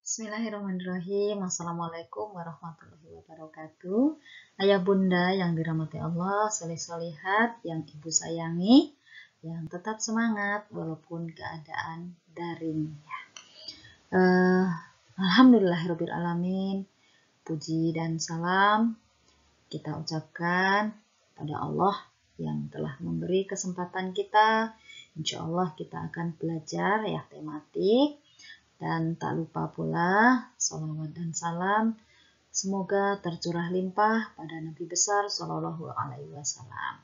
Bismillahirrahmanirrahim. Assalamualaikum warahmatullahi wabarakatuh. Ayah bunda yang dirahmati Allah, soleh-solehat yang ibu sayangi, yang tetap semangat walaupun keadaan daring. Alhamdulillahirabbil alamin. Puji dan salam kita ucapkan pada Allah yang telah memberi kesempatan kita. Insya Allah kita akan belajar ya tematik. Dan tak lupa pula salawat dan salam semoga tercurah limpah pada Nabi besar Shallallahu Alaihi Wasallam.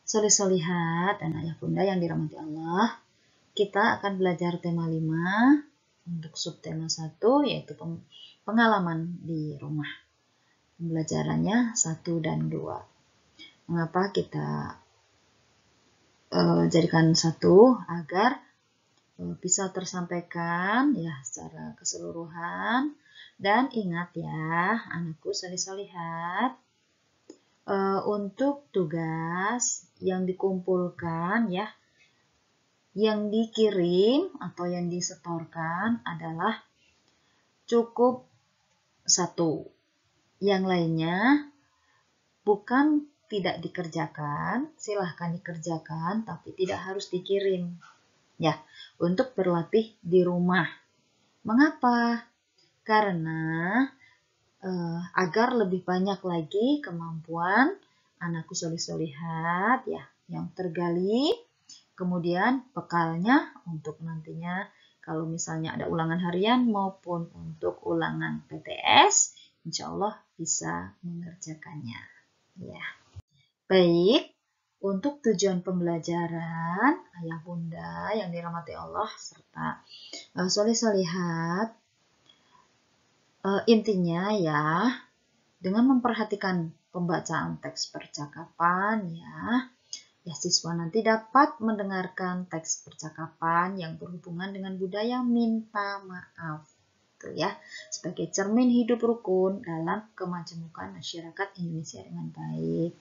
Soleh-solehat dan ayah bunda yang dirahmati Allah, kita akan belajar tema 5 untuk subtema 1 yaitu pengalaman di rumah. Pembelajarannya 1 dan 2. Mengapa kita jadikan 1? Agar bisa tersampaikan ya secara keseluruhan. Dan ingat ya anakku soleh-solehat, untuk tugas yang dikumpulkan ya, yang dikirim atau yang disetorkan adalah cukup 1. Yang lainnya bukan tidak dikerjakan, silahkan dikerjakan tapi tidak harus dikirim ya, untuk berlatih di rumah. Mengapa? Karena agar lebih banyak lagi kemampuan anakku soleh-solehat ya yang tergali, kemudian bekalnya untuk nantinya kalau misalnya ada ulangan harian maupun untuk ulangan PTS, insya Allah bisa mengerjakannya. Ya, baik. Untuk tujuan pembelajaran ayah bunda yang dirahmati Allah serta soleh-solehat, intinya ya dengan memperhatikan pembacaan teks percakapan ya siswa nanti dapat mendengarkan teks percakapan yang berhubungan dengan budaya minta maaf tuh ya, sebagai cermin hidup rukun dalam kemajemukan masyarakat Indonesia dengan baik.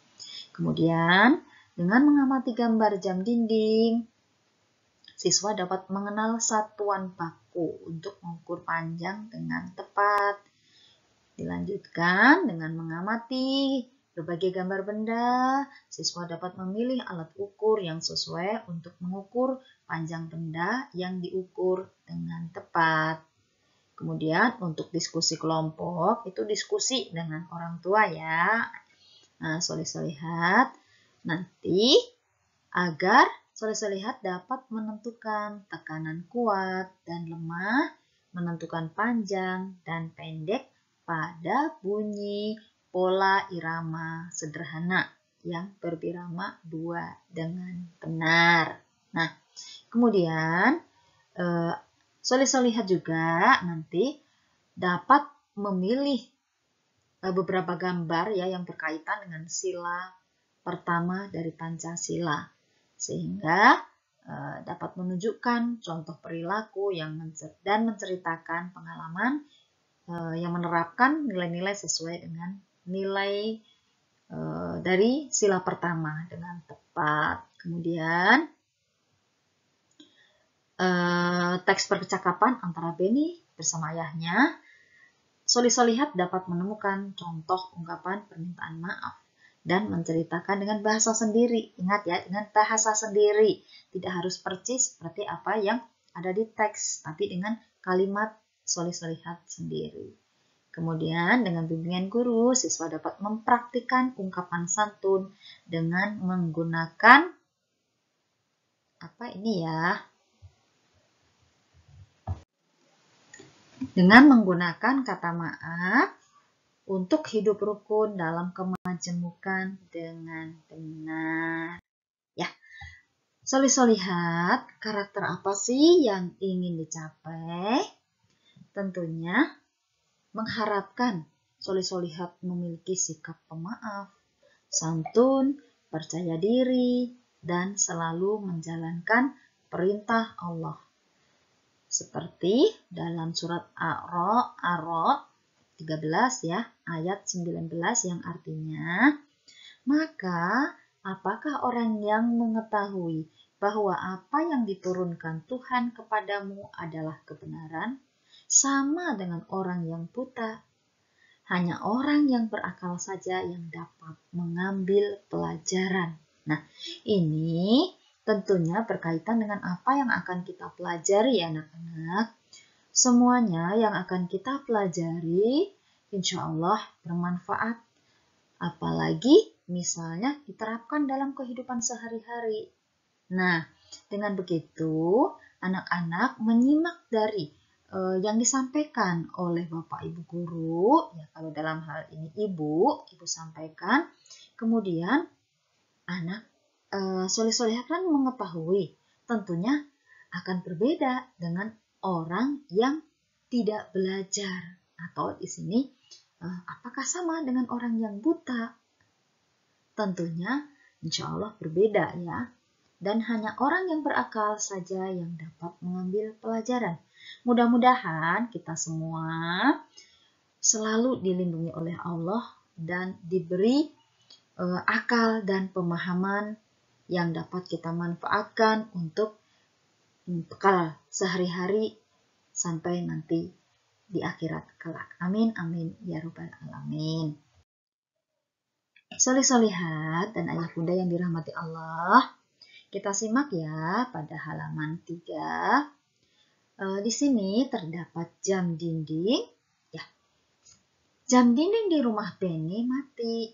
Kemudian dengan mengamati gambar jam dinding, siswa dapat mengenal satuan baku untuk mengukur panjang dengan tepat. Dilanjutkan dengan mengamati berbagai gambar benda, siswa dapat memilih alat ukur yang sesuai untuk mengukur panjang benda yang diukur dengan tepat. Kemudian untuk diskusi kelompok, itu diskusi dengan orang tua ya. Nah, soleh-solehat nanti agar soleh-solehat dapat menentukan tekanan kuat dan lemah, menentukan panjang dan pendek pada bunyi pola irama sederhana yang berbirama 2 dengan benar. Nah, kemudian soleh-solehat juga nanti dapat memilih beberapa gambar ya yang berkaitan dengan sila pertama dari Pancasila, sehingga dapat menunjukkan contoh perilaku dan menceritakan pengalaman yang menerapkan nilai-nilai sesuai dengan nilai dari sila pertama dengan tepat. Kemudian teks percakapan antara Beni bersama ayahnya, soleh-solehat dapat menemukan contoh ungkapan permintaan maaf dan menceritakan dengan bahasa sendiri. Ingat ya, dengan bahasa sendiri. Tidak harus persis seperti apa yang ada di teks, tapi dengan kalimat soleh-solehat sendiri. Kemudian dengan bimbingan guru, siswa dapat mempraktikkan ungkapan santun dengan menggunakan dengan menggunakan kata maaf untuk hidup rukun dalam kemajemukan dengan benar. Ya, soleh-solehat, karakter apa sih yang ingin dicapai? Tentunya mengharapkan soleh-solehat memiliki sikap pemaaf, santun, percaya diri, dan selalu menjalankan perintah Allah. Seperti dalam surat A'raf 13 ya, ayat 19 yang artinya, maka apakah orang yang mengetahui bahwa apa yang diturunkan Tuhan kepadamu adalah kebenaran? sama dengan orang yang buta. Hanya orang yang berakal saja yang dapat mengambil pelajaran. Nah, ini tentunya berkaitan dengan apa yang akan kita pelajari ya anak-anak. Semuanya yang akan kita pelajari insya Allah bermanfaat. Apalagi misalnya diterapkan dalam kehidupan sehari-hari. Nah, dengan begitu anak-anak menyimak dari yang disampaikan oleh Bapak Ibu guru, ya kalau dalam hal ini ibu sampaikan, kemudian anak soleh-solehah kan mengetahui tentunya akan berbeda dengan orang yang tidak belajar atau di sini apakah sama dengan orang yang buta? Tentunya insya Allah berbeda ya. Dan hanya orang yang berakal saja yang dapat mengambil pelajaran. Mudah-mudahan kita semua selalu dilindungi oleh Allah dan diberi akal dan pemahaman yang dapat kita manfaatkan untuk bekal sehari-hari sampai nanti di akhirat kelak. Amin, amin, ya rabbal alamin. Soleh-solehat dan ayah bunda yang dirahmati Allah, kita simak ya pada halaman 3. Di sini terdapat jam dinding. Ya, jam dinding di rumah Penny mati.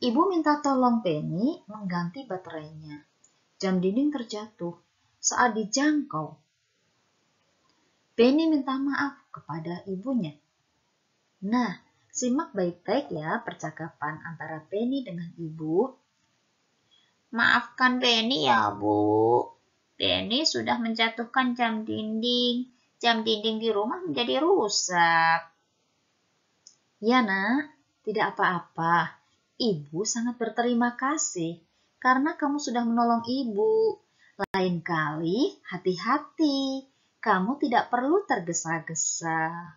Ibu minta tolong Penny mengganti baterainya. Jam dinding terjatuh saat dijangkau. Penny minta maaf kepada ibunya. Nah, simak baik-baik ya percakapan antara Penny dengan ibu. Maafkan Penny ya, Bu. Penny sudah menjatuhkan jam dinding. Jam dinding di rumah menjadi rusak. Ya, Nak. Tidak apa-apa. Ibu sangat berterima kasih karena kamu sudah menolong Ibu. Lain kali, hati-hati. Kamu tidak perlu tergesa-gesa.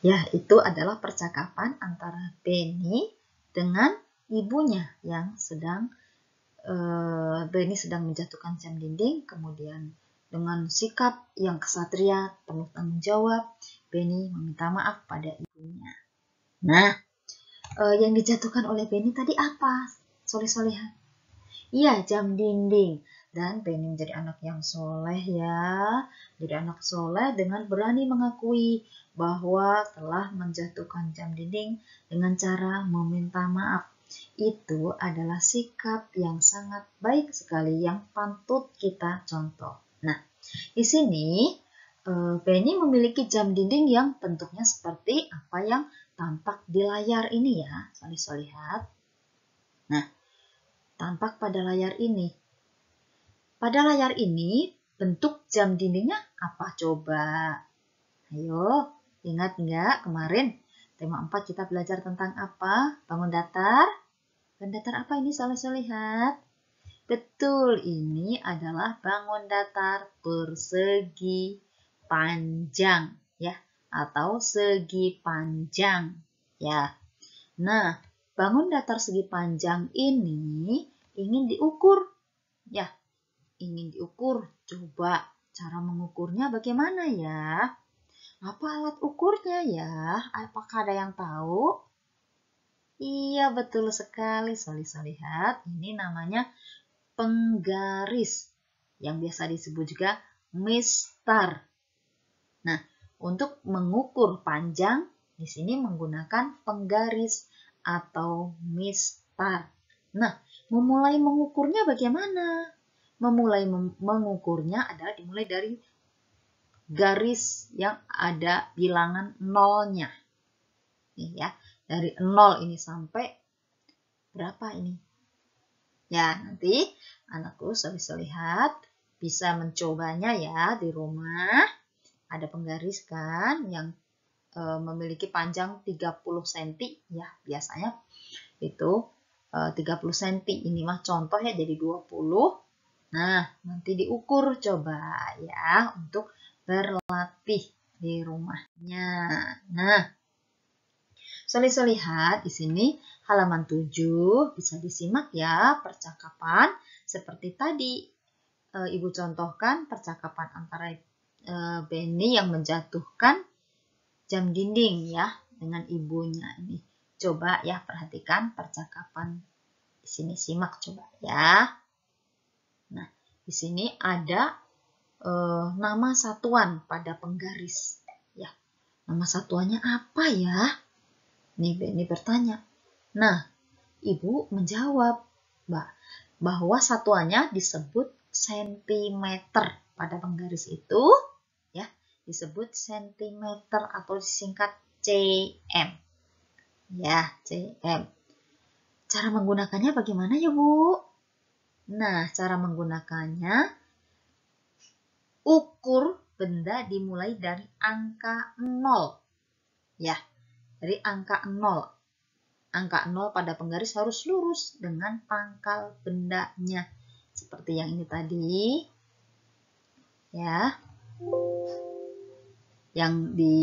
Ya, itu adalah percakapan antara Penny dengan ibunya yang sedang Penny sedang menjatuhkan jam dinding, kemudian dengan sikap yang kesatria penuh tanggung jawab, Penny meminta maaf pada ibunya. Nah, yang dijatuhkan oleh Penny tadi apa? Soleh-solehan. Iya, jam dinding. Dan Penny menjadi anak yang soleh ya. Jadi anak soleh dengan berani mengakui bahwa telah menjatuhkan jam dinding dengan cara meminta maaf. Itu adalah sikap yang sangat baik sekali yang patut kita contoh. Nah, di sini Penny memiliki jam dinding yang bentuknya seperti apa yang tampak di layar ini ya, soleh-solehat. Nah, tampak pada layar ini. Pada layar ini, bentuk jam dindingnya apa coba? Ayo, ingat nggak kemarin tema 4 kita belajar tentang apa? Bangun datar. Bangun datar apa ini soleh-solehat? Betul, ini adalah bangun datar persegi panjang ya, atau segi panjang ya. Nah, bangun datar segi panjang ini ingin diukur ya. Ingin diukur, coba cara mengukurnya bagaimana ya? Apa alat ukurnya ya? Apakah ada yang tahu? Iya, betul sekali, soleh-solehat. Ini namanya penggaris, yang biasa disebut juga mistar. Nah, untuk mengukur panjang, di sini menggunakan penggaris atau mistar. Nah, memulai mengukurnya bagaimana? Memulai mengukurnya adalah dimulai dari garis yang ada bilangan nolnya. Nih ya, dari 0 ini sampai berapa ini? Ya, nanti anakku soleh-solehat bisa mencobanya ya di rumah. Ada penggaris kan yang memiliki panjang 30 cm ya, biasanya itu 30 cm. Ini mah contoh ya, jadi 20. Nah, nanti diukur coba ya untuk berlatih di rumahnya. Nah, soleh-solehat di sini halaman 7 bisa disimak ya percakapan seperti tadi. Ibu contohkan percakapan antara Benny yang menjatuhkan jam dinding ya dengan ibunya ini. Coba ya perhatikan percakapan di sini, simak coba ya. Nah, di sini ada nama satuan pada penggaris ya. Nama satuannya apa ya? Nih Benny bertanya. Nah, ibu menjawab bahwa satuannya disebut sentimeter. Pada penggaris itu ya disebut sentimeter atau disingkat cm. Ya, cm. Cara menggunakannya bagaimana ya, Bu? Nah, cara menggunakannya ukur benda dimulai dari angka 0. Ya, dari angka 0. Angka 0 pada penggaris harus lurus dengan pangkal bendanya. Seperti yang ini tadi. Ya. Yang di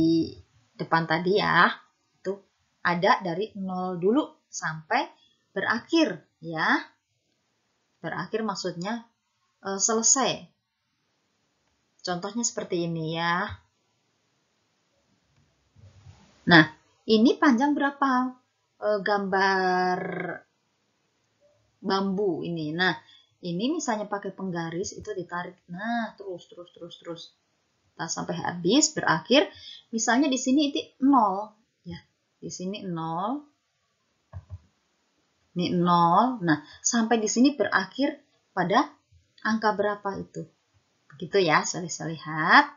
depan tadi ya. Itu ada dari 0 dulu sampai berakhir ya. Berakhir maksudnya selesai. Contohnya seperti ini ya. Nah, ini panjang berapa? Gambar bambu ini. Nah, ini misalnya pakai penggaris itu ditarik. Nah, terus. Nah, sampai habis berakhir. Misalnya di sini itu 0 ya. Di sini 0. Ini 0. Nah, sampai di sini berakhir pada angka berapa itu? Begitu ya, Salisa lihat.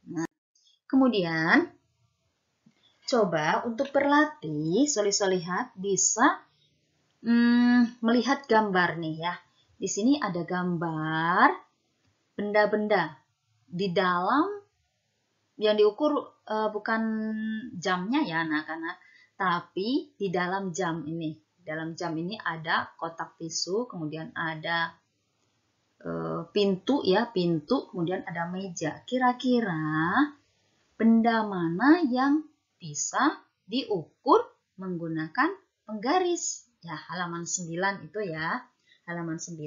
Nah, kemudian coba untuk berlatih, Salisa lihat bisa melihat gambar nih ya. Di sini ada gambar benda-benda di dalam yang diukur bukan jamnya ya anak-anak, tapi di dalam jam ini. Dalam jam ini ada kotak tisu, kemudian ada pintu ya, pintu, kemudian ada meja. Kira-kira benda mana yang bisa diukur menggunakan penggaris? Ya, halaman 9 itu ya. Halaman 9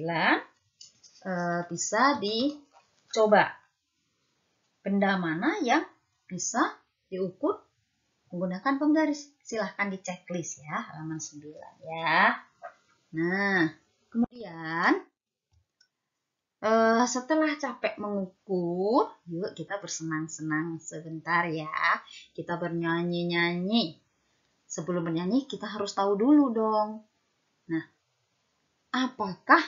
bisa dicoba. Benda mana yang bisa diukur menggunakan penggaris? Silahkan di checklist ya, halaman 9 ya. Nah, kemudian setelah capek mengukur, yuk kita bersenang-senang sebentar ya. Kita bernyanyi-nyanyi. Sebelum bernyanyi kita harus tahu dulu dong. Nah, apakah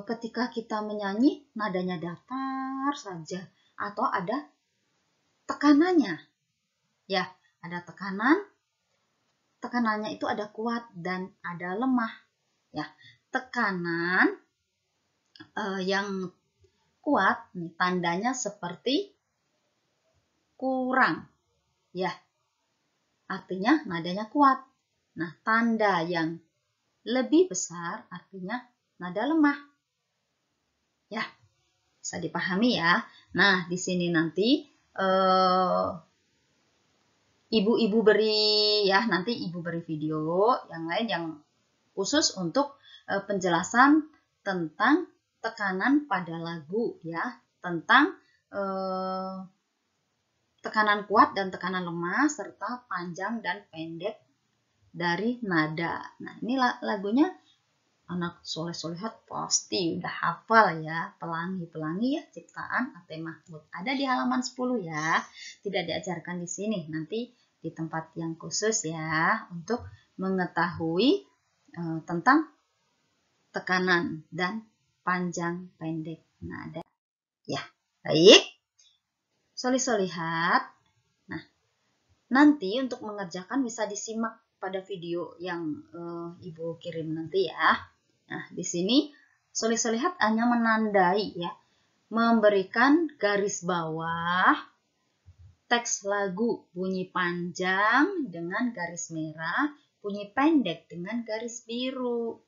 ketika kita menyanyi nadanya datar saja atau ada tekanannya? Ya, ada tekanan. Tekanannya itu ada kuat dan ada lemah. Ya, tekanan yang kuat nih, tandanya seperti kurang. Ya, artinya nadanya kuat. Nah, tanda yang lebih besar artinya nada lemah. Ya, bisa dipahami ya. Nah, di sini nanti ibu beri ya, nanti ibu beri video yang lain yang khusus untuk penjelasan tentang tekanan pada lagu ya, tentang tekanan kuat dan tekanan lemah serta panjang dan pendek dari nada. Nah, ini lagunya anak soleh-solehat pasti udah hafal ya. Pelangi-pelangi ya, ciptaan Ate Mahmud. Ada di halaman 10 ya. Tidak diajarkan di sini. Nanti di tempat yang khusus ya untuk mengetahui tentang tekanan dan panjang pendek nada. Ya, baik. Solih-solihat. Nah, nanti untuk mengerjakan bisa disimak pada video yang ibu kirim nanti ya. Nah, di sini solih-solihat hanya menandai ya, memberikan garis bawah teks lagu bunyi panjang dengan garis merah, bunyi pendek dengan garis biru.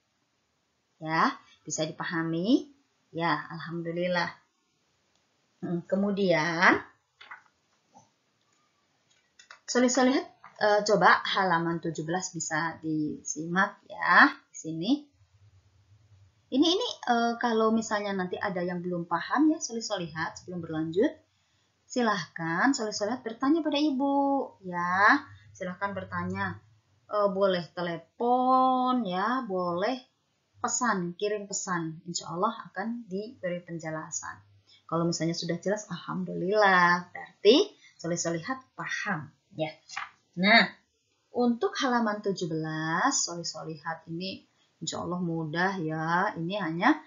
Ya, bisa dipahami? Ya, alhamdulillah. Kemudian solih-solihat coba halaman 17 bisa disimak ya di sini. Ini kalau misalnya nanti ada yang belum paham ya solih-solihat sebelum berlanjut, silahkan solih-solihat bertanya pada ibu ya. Silahkan bertanya, boleh telepon ya, boleh pesan, kirim pesan. Insya Allah akan diberi penjelasan. Kalau misalnya sudah jelas, alhamdulillah, berarti solih-solihat paham ya. Nah, untuk halaman 17, solih-solihat ini insya Allah mudah ya. Ini hanya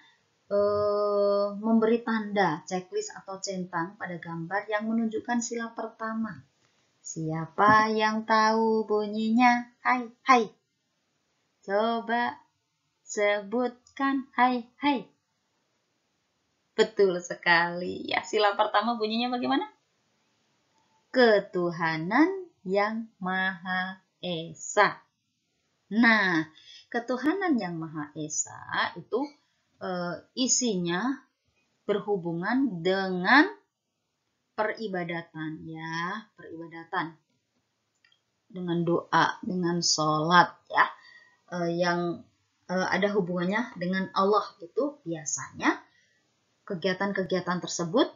memberi tanda, checklist atau centang pada gambar yang menunjukkan sila pertama. Siapa yang tahu bunyinya? Hai, hai. Coba sebutkan, hai, hai. Betul sekali. Ya, sila pertama bunyinya bagaimana? Ketuhanan yang Maha Esa. Nah, ketuhanan yang Maha Esa itu isinya berhubungan dengan peribadatan ya, peribadatan dengan doa, dengan sholat ya, yang ada hubungannya dengan Allah itu biasanya kegiatan-kegiatan tersebut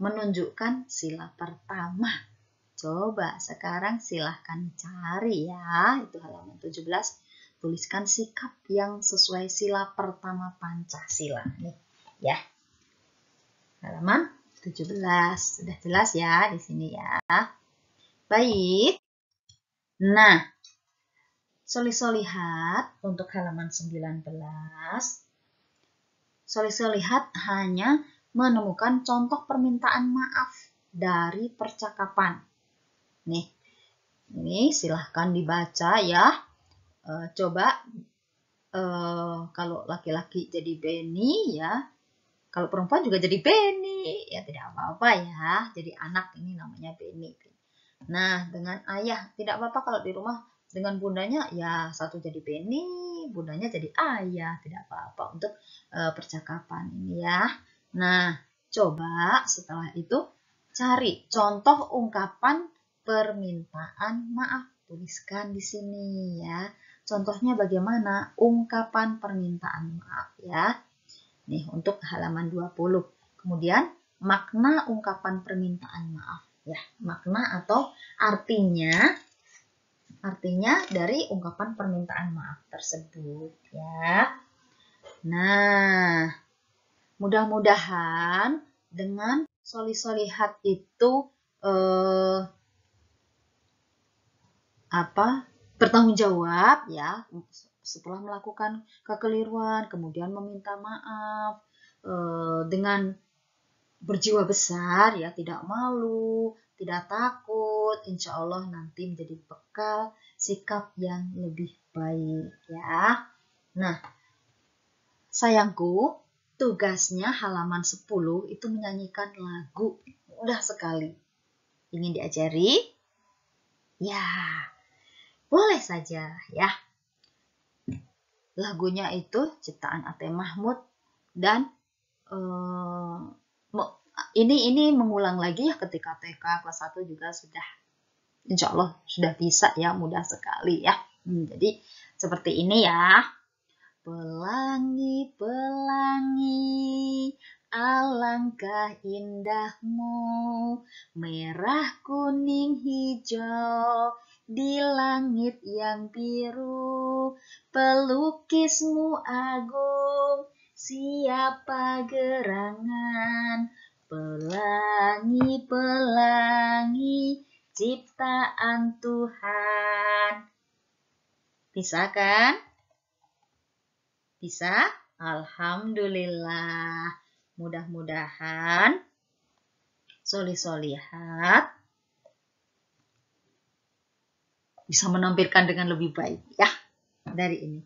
menunjukkan sila pertama. Coba sekarang silahkan cari ya, itu halaman 17. Tuliskan sikap yang sesuai sila pertama Pancasila. Nih, ya. Halaman 17. Sudah jelas ya di sini ya. Baik. Nah, solih-solihat untuk halaman 19. Solih-solihat hanya menemukan contoh permintaan maaf dari percakapan. Nih, ini silahkan dibaca ya. Coba kalau laki-laki jadi Benny ya, kalau perempuan juga jadi Benny ya, tidak apa-apa ya. Jadi anak ini namanya Benny. Nah, dengan ayah tidak apa-apa kalau di rumah dengan bundanya ya satu jadi Benny, bundanya jadi ayah, tidak apa-apa untuk percakapan ini ya. Nah, coba setelah itu cari contoh ungkapan permintaan maaf. Tuliskan di sini ya. Contohnya bagaimana ungkapan permintaan maaf ya. Nih, untuk halaman 20. Kemudian makna ungkapan permintaan maaf ya. Makna atau artinya dari ungkapan permintaan maaf tersebut ya. Nah, mudah-mudahan dengan solih-solihat itu bertanggung jawab ya setelah melakukan kekeliruan, kemudian meminta maaf dengan berjiwa besar ya, tidak malu, tidak takut, insya Allah nanti menjadi bekal sikap yang lebih baik ya. Nah, sayangku, tugasnya halaman 10 itu menyanyikan lagu. Mudah sekali. Ingin diajari? Ya, boleh saja ya. Lagunya itu ciptaan Ate Mahmud dan ini mengulang lagi ya ketika TK kelas 1 juga sudah, insya Allah sudah bisa ya, mudah sekali ya. Jadi seperti ini ya. Pelangi, pelangi, alangkah indahmu, merah, kuning, hijau, di langit yang biru, pelukismu agung, siapa gerangan, pelangi, pelangi, ciptaan Tuhan. Bisa kan? Bisa? Alhamdulillah. Mudah-mudahan solih-solihat bisa menampilkan dengan lebih baik ya dari ini.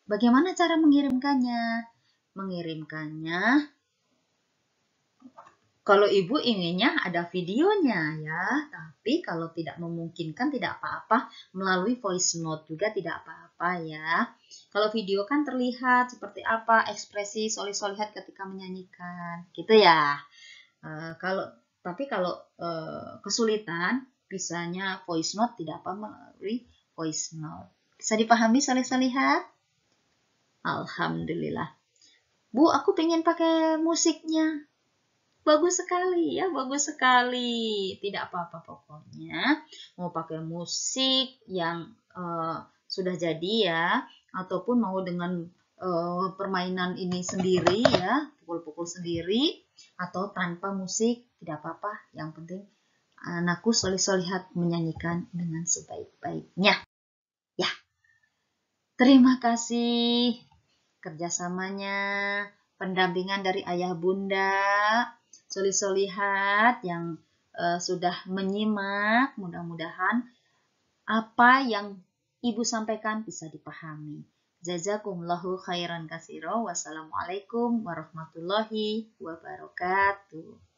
Bagaimana cara mengirimkannya? Mengirimkannya, kalau ibu inginnya ada videonya ya, tapi kalau tidak memungkinkan tidak apa-apa, melalui voice note juga tidak apa-apa ya. Kalau video kan terlihat seperti apa ekspresi solih-solihat ketika menyanyikan, gitu ya. Tapi kalau kesulitan, bisanya voice note, tidak apa melalui voice note. Bisa dipahami solih-solihat? Alhamdulillah. Bu, aku pengen pakai musiknya. Bagus sekali ya, bagus sekali. Tidak apa-apa pokoknya. Mau pakai musik yang sudah jadi ya, ataupun mau dengan permainan ini sendiri ya, pukul-pukul sendiri, atau tanpa musik, tidak apa-apa. Yang penting anakku solih-solihat menyanyikan dengan sebaik-baiknya. Ya, terima kasih kerjasamanya, pendampingan dari ayah bunda, solih-solihat yang sudah menyimak. Mudah-mudahan apa yang ibu sampaikan bisa dipahami. Jazakumullahu khairan katsira. Wassalamualaikum warahmatullahi wabarakatuh.